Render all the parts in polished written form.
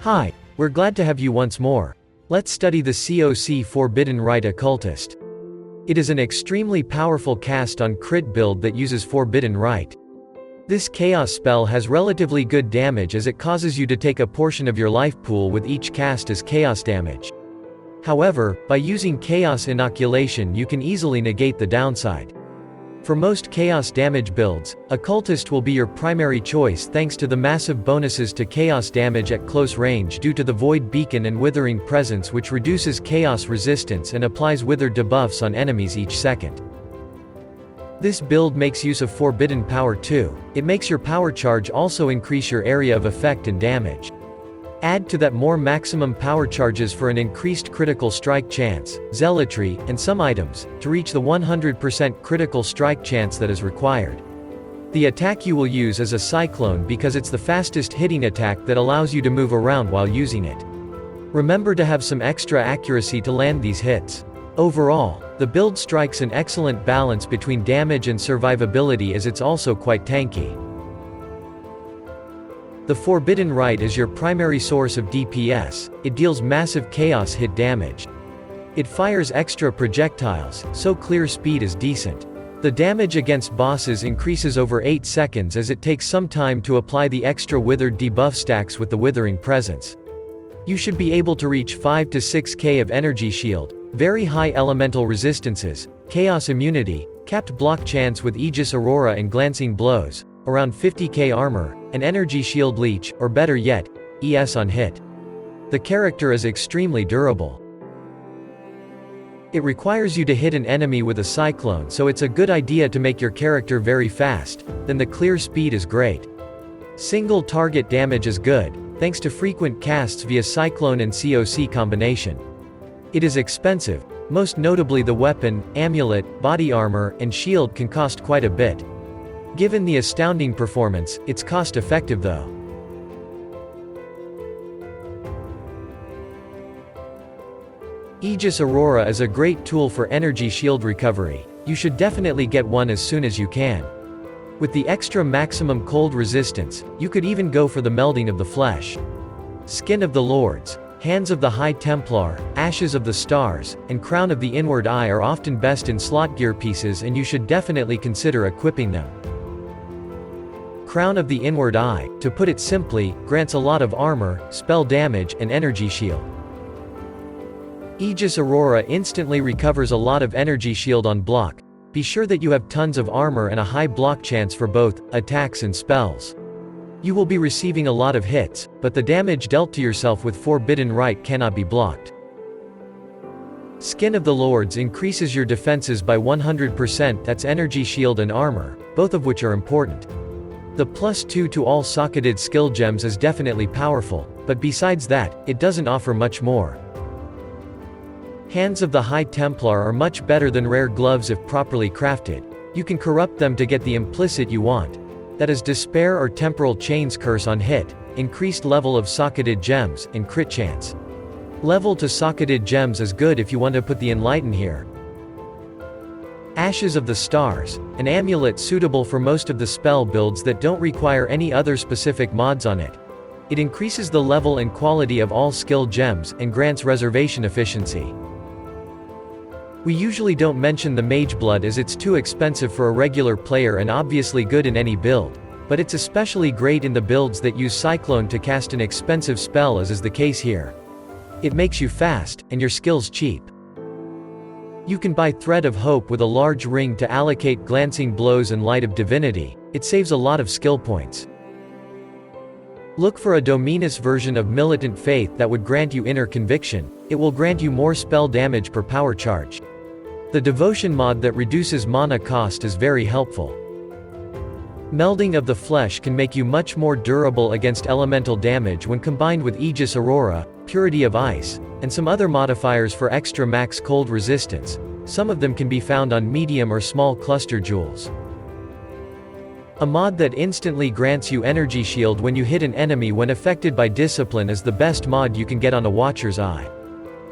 Hi, we're glad to have you once more. Let's study the CoC Forbidden Rite Occultist. It is an extremely powerful cast on crit build that uses Forbidden Rite. This chaos spell has relatively good damage as it causes you to take a portion of your life pool with each cast as chaos damage. However, by using chaos inoculation you can easily negate the downside. For most chaos damage builds, Occultist will be your primary choice thanks to the massive bonuses to chaos damage at close range due to the Void Beacon and Withering Presence, which reduces chaos resistance and applies Wither debuffs on enemies each second. This build makes use of Forbidden Power too. It makes your power charge also increase your area of effect and damage. Add to that more maximum power charges for an increased critical strike chance, zealotry, and some items, to reach the 100% critical strike chance that is required. The attack you will use is a Cyclone because it's the fastest hitting attack that allows you to move around while using it. Remember to have some extra accuracy to land these hits. Overall, the build strikes an excellent balance between damage and survivability as it's also quite tanky. The Forbidden Rite is your primary source of DPS. It deals massive chaos hit damage. It fires extra projectiles, so clear speed is decent. The damage against bosses increases over 8 seconds as it takes some time to apply the extra withered debuff stacks with the Withering Presence. You should be able to reach 5 to 6k of energy shield, very high elemental resistances, chaos immunity, capped block chance with Aegis Aurora and glancing blows, around 50k armor, an energy shield leech, or better yet, ES on hit. The character is extremely durable. It requires you to hit an enemy with a Cyclone, so it's a good idea to make your character very fast, then the clear speed is great. Single target damage is good, thanks to frequent casts via Cyclone and CoC combination. It is expensive, most notably the weapon, amulet, body armor, and shield can cost quite a bit. Given the astounding performance, it's cost-effective though. Aegis Aurora is a great tool for energy shield recovery. You should definitely get one as soon as you can. With the extra maximum cold resistance, you could even go for the melding of the flesh. Skin of the Lords, Hands of the High Templar, Ashes of the Stars, and Crown of the Inward Eye are often best in slot gear pieces, and you should definitely consider equipping them. Crown of the Inward Eye, to put it simply, grants a lot of armor, spell damage, and energy shield. Aegis Aurora instantly recovers a lot of energy shield on block. Be sure that you have tons of armor and a high block chance for both attacks and spells. You will be receiving a lot of hits, but the damage dealt to yourself with Forbidden Rite cannot be blocked. Skin of the Lords increases your defenses by 100%, that's energy shield and armor, both of which are important. The +2 to all socketed skill gems is definitely powerful, but besides that, it doesn't offer much more. Hands of the High Templar are much better than rare gloves if properly crafted. You can corrupt them to get the implicit you want. That is Despair or Temporal Chains curse on hit, increased level of socketed gems, and crit chance. Level to socketed gems is good if you want to put the Enlighten here. Ashes of the Stars, an amulet suitable for most of the spell builds that don't require any other specific mods on it. It increases the level and quality of all skill gems, and grants reservation efficiency. We usually don't mention the Mageblood as it's too expensive for a regular player and obviously good in any build, but it's especially great in the builds that use Cyclone to cast an expensive spell, as is the case here. It makes you fast, and your skills cheap. You can buy Thread of Hope with a large ring to allocate Glancing Blows and Light of Divinity. It saves a lot of skill points. Look for a Dominus version of Militant Faith that would grant you Inner Conviction. It will grant you more spell damage per power charge. The Devotion mod that reduces mana cost is very helpful. Melding of the Flesh can make you much more durable against elemental damage when combined with Aegis Aurora, Purity of Ice, and some other modifiers for extra max cold resistance. Some of them can be found on medium or small cluster jewels. A mod that instantly grants you energy shield when you hit an enemy when affected by Discipline is the best mod you can get on a Watcher's Eye.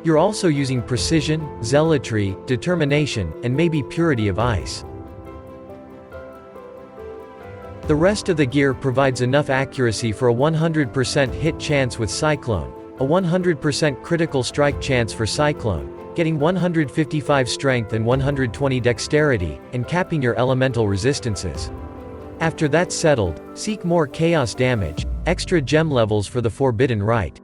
You're also using Precision, Zealotry, Determination, and maybe Purity of Ice. The rest of the gear provides enough accuracy for a 100% hit chance with Cyclone, a 100% critical strike chance for Cyclone, getting 155 strength and 120 dexterity, and capping your elemental resistances. After that's settled, seek more chaos damage, extra gem levels for the Forbidden Rite.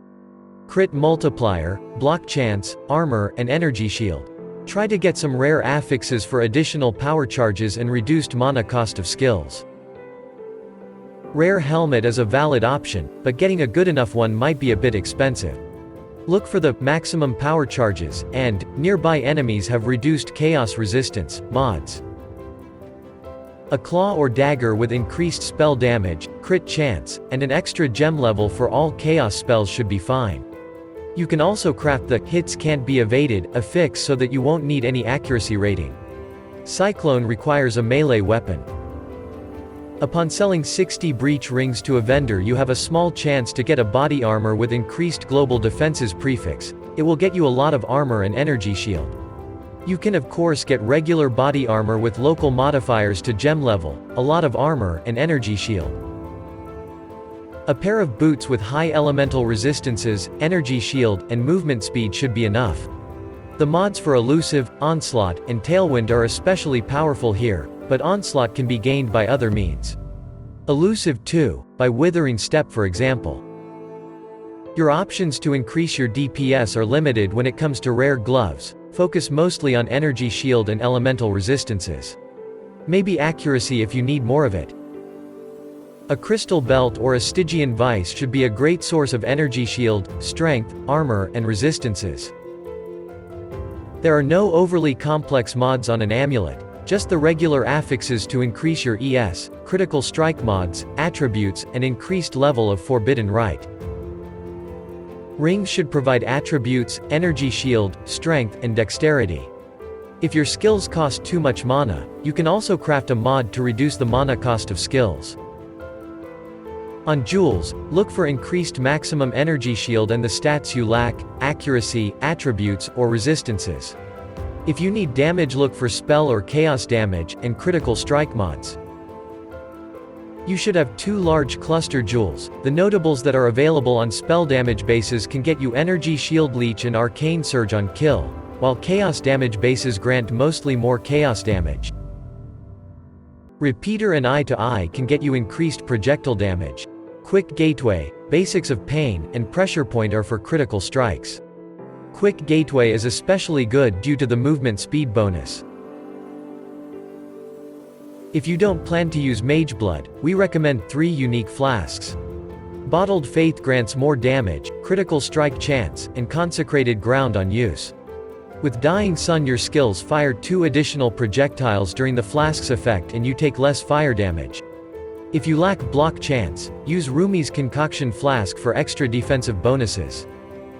Crit multiplier, block chance, armor, and energy shield. Try to get some rare affixes for additional power charges and reduced mana cost of skills. Rare helmet is a valid option, but getting a good enough one might be a bit expensive. Look for the maximum power charges, and nearby enemies have reduced chaos resistance mods. A claw or dagger with increased spell damage, crit chance, and an extra gem level for all chaos spells should be fine. You can also craft the hits can't be evaded affix so that you won't need any accuracy rating. Cyclone requires a melee weapon. Upon selling 60 breach rings to a vendor, you have a small chance to get a body armor with increased global defenses prefix. It will get you a lot of armor and energy shield. You can of course get regular body armor with local modifiers to gem level, a lot of armor, and energy shield. A pair of boots with high elemental resistances, energy shield, and movement speed should be enough. The mods for Elusive, Onslaught, and Tailwind are especially powerful here, but Onslaught can be gained by other means. Elusive too, by Withering Step for example. Your options to increase your DPS are limited when it comes to rare gloves. Focus mostly on energy shield and elemental resistances. Maybe accuracy if you need more of it. A crystal belt or a Stygian vice should be a great source of energy shield, strength, armor, and resistances. There are no overly complex mods on an amulet, just the regular affixes to increase your ES, critical strike mods, attributes, and increased level of Forbidden Rite. Rings should provide attributes, energy shield, strength, and dexterity. If your skills cost too much mana, you can also craft a mod to reduce the mana cost of skills. On jewels, look for increased maximum energy shield and the stats you lack, accuracy, attributes, or resistances. If you need damage, look for spell or chaos damage, and critical strike mods. You should have 2 large cluster jewels. The notables that are available on spell damage bases can get you energy shield leech and arcane surge on kill, while chaos damage bases grant mostly more chaos damage. Repeater and Eye to Eye can get you increased projectile damage. Quick Gateway, Basics of Pain, and Pressure Point are for critical strikes. Quick Gateway is especially good due to the movement speed bonus. If you don't plan to use Mage Blood, we recommend 3 unique flasks. Bottled Faith grants more damage, critical strike chance, and consecrated ground on use. With Dying Sun, your skills fire 2 additional projectiles during the flask's effect and you take less fire damage. If you lack block chance, use Rumi's Concoction Flask for extra defensive bonuses.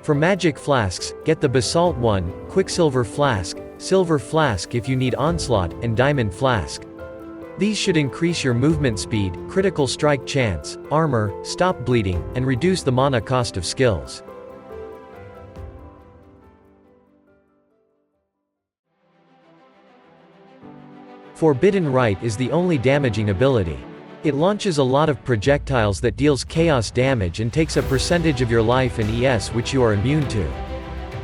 For magic flasks, get the Basalt one, Quicksilver Flask, Silver Flask if you need Onslaught, and Diamond Flask. These should increase your movement speed, critical strike chance, armor, stop bleeding, and reduce the mana cost of skills. Forbidden Rite is the only damaging ability. It launches a lot of projectiles that deals chaos damage and takes a percentage of your life and ES which you are immune to.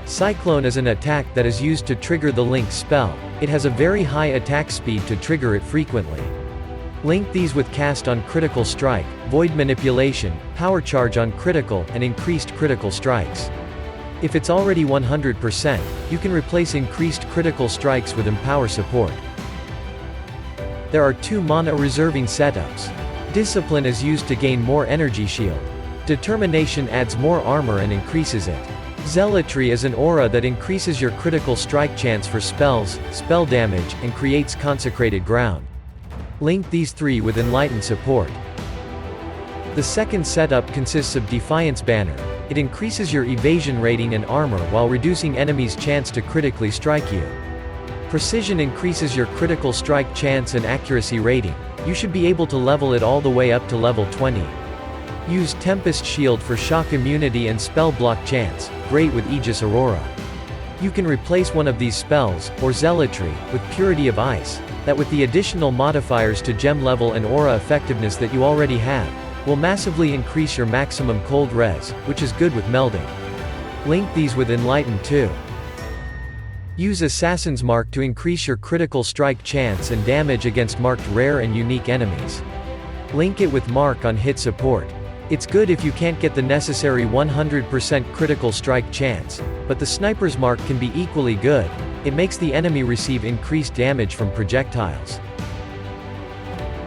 Cyclone is an attack that is used to trigger the Link spell. It has a very high attack speed to trigger it frequently. Link these with Cast on Critical Strike, Void Manipulation, Power Charge on Critical, and Increased Critical Strikes. If it's already 100%, you can replace Increased Critical Strikes with Empower Support. There are 2 mana reserving setups. Discipline is used to gain more energy shield. Determination adds more armor and increases it. Zealotry is an aura that increases your critical strike chance for spells, spell damage, and creates consecrated ground. Link these 3 with Enlightened Support. The second setup consists of Defiance Banner. It increases your evasion rating and armor while reducing enemies' chance to critically strike you. Precision increases your critical strike chance and accuracy rating. You should be able to level it all the way up to level 20. Use Tempest Shield for shock immunity and spell block chance, great with Aegis Aurora. You can replace one of these spells, or Zealotry, with Purity of Ice. that with the additional modifiers to gem level and aura effectiveness that you already have, will massively increase your maximum cold res, which is good with melding. Link these with Enlighten too. Use Assassin's Mark to increase your critical strike chance and damage against marked rare and unique enemies. Link it with Mark on hit support. It's good if you can't get the necessary 100% critical strike chance, but the Sniper's Mark can be equally good. It makes the enemy receive increased damage from projectiles.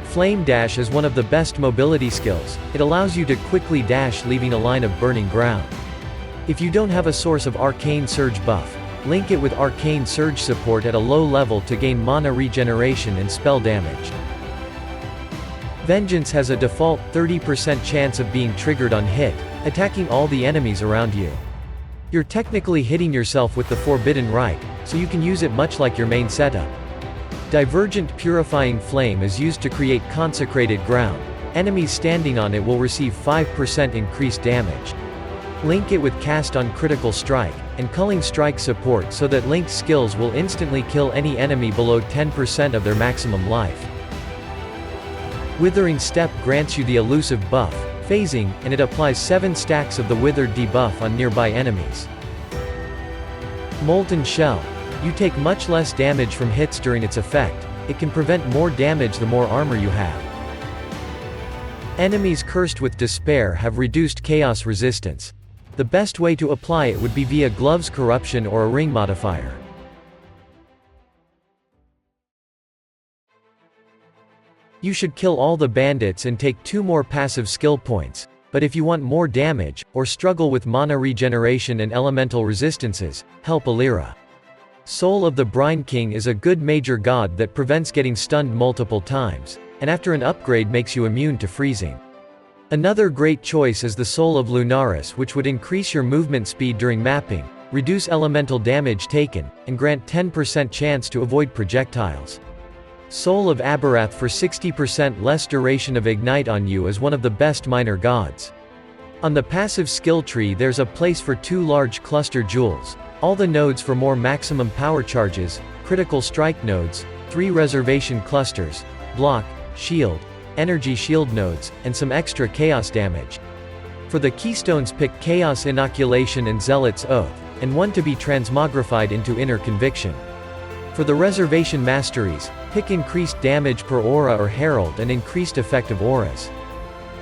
Flame Dash is one of the best mobility skills. It allows you to quickly dash leaving a line of burning ground. If you don't have a source of Arcane Surge buff, link it with Arcane Surge support at a low level to gain mana regeneration and spell damage. Vengeance has a default 30% chance of being triggered on hit, attacking all the enemies around you. You're technically hitting yourself with the Forbidden Rite, so you can use it much like your main setup. Divergent Purifying Flame is used to create consecrated ground. Enemies standing on it will receive 5% increased damage. Link it with Cast on Critical Strike, and Culling Strike support so that linked skills will instantly kill any enemy below 10% of their maximum life. Withering Step grants you the elusive buff, phasing, and it applies 7 stacks of the Withered debuff on nearby enemies. Molten Shell. You take much less damage from hits during its effect. It can prevent more damage the more armor you have. Enemies cursed with despair have reduced chaos resistance. The best way to apply it would be via Gloves Corruption or a ring modifier. You should kill all the bandits and take 2 more passive skill points, but if you want more damage, or struggle with mana regeneration and elemental resistances, help Alira. Soul of the Brine King is a good major god that prevents getting stunned multiple times, and after an upgrade makes you immune to freezing. Another great choice is the Soul of Lunaris, which would increase your movement speed during mapping, reduce elemental damage taken, and grant 10% chance to avoid projectiles. Soul of Aberath for 60% less duration of Ignite on you is one of the best minor gods. On the passive skill tree there's a place for 2 large cluster jewels, all the nodes for more maximum power charges, critical strike nodes, 3 reservation clusters, block, shield, energy shield nodes, and some extra chaos damage. For the keystones pick Chaos Inoculation and Zealot's Oath, and one to be transmogrified into Inner Conviction. For the reservation masteries, pick increased damage per aura or herald and increased effective auras.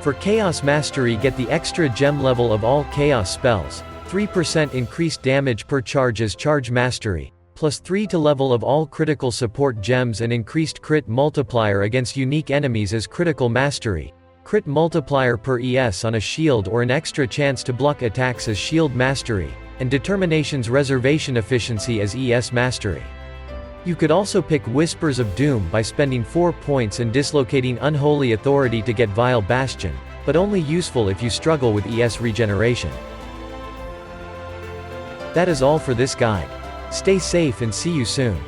For Chaos Mastery get the extra gem level of all chaos spells, 3% increased damage per charge as Charge Mastery, plus 3 to level of all critical support gems and increased crit multiplier against unique enemies as Critical Mastery, crit multiplier per ES on a shield or an extra chance to block attacks as Shield Mastery, and Determination's reservation efficiency as ES Mastery. You could also pick Whispers of Doom by spending 4 points and dislocating Unholy Authority to get Vile Bastion, but only useful if you struggle with ES regeneration. That is all for this guide. Stay safe and see you soon.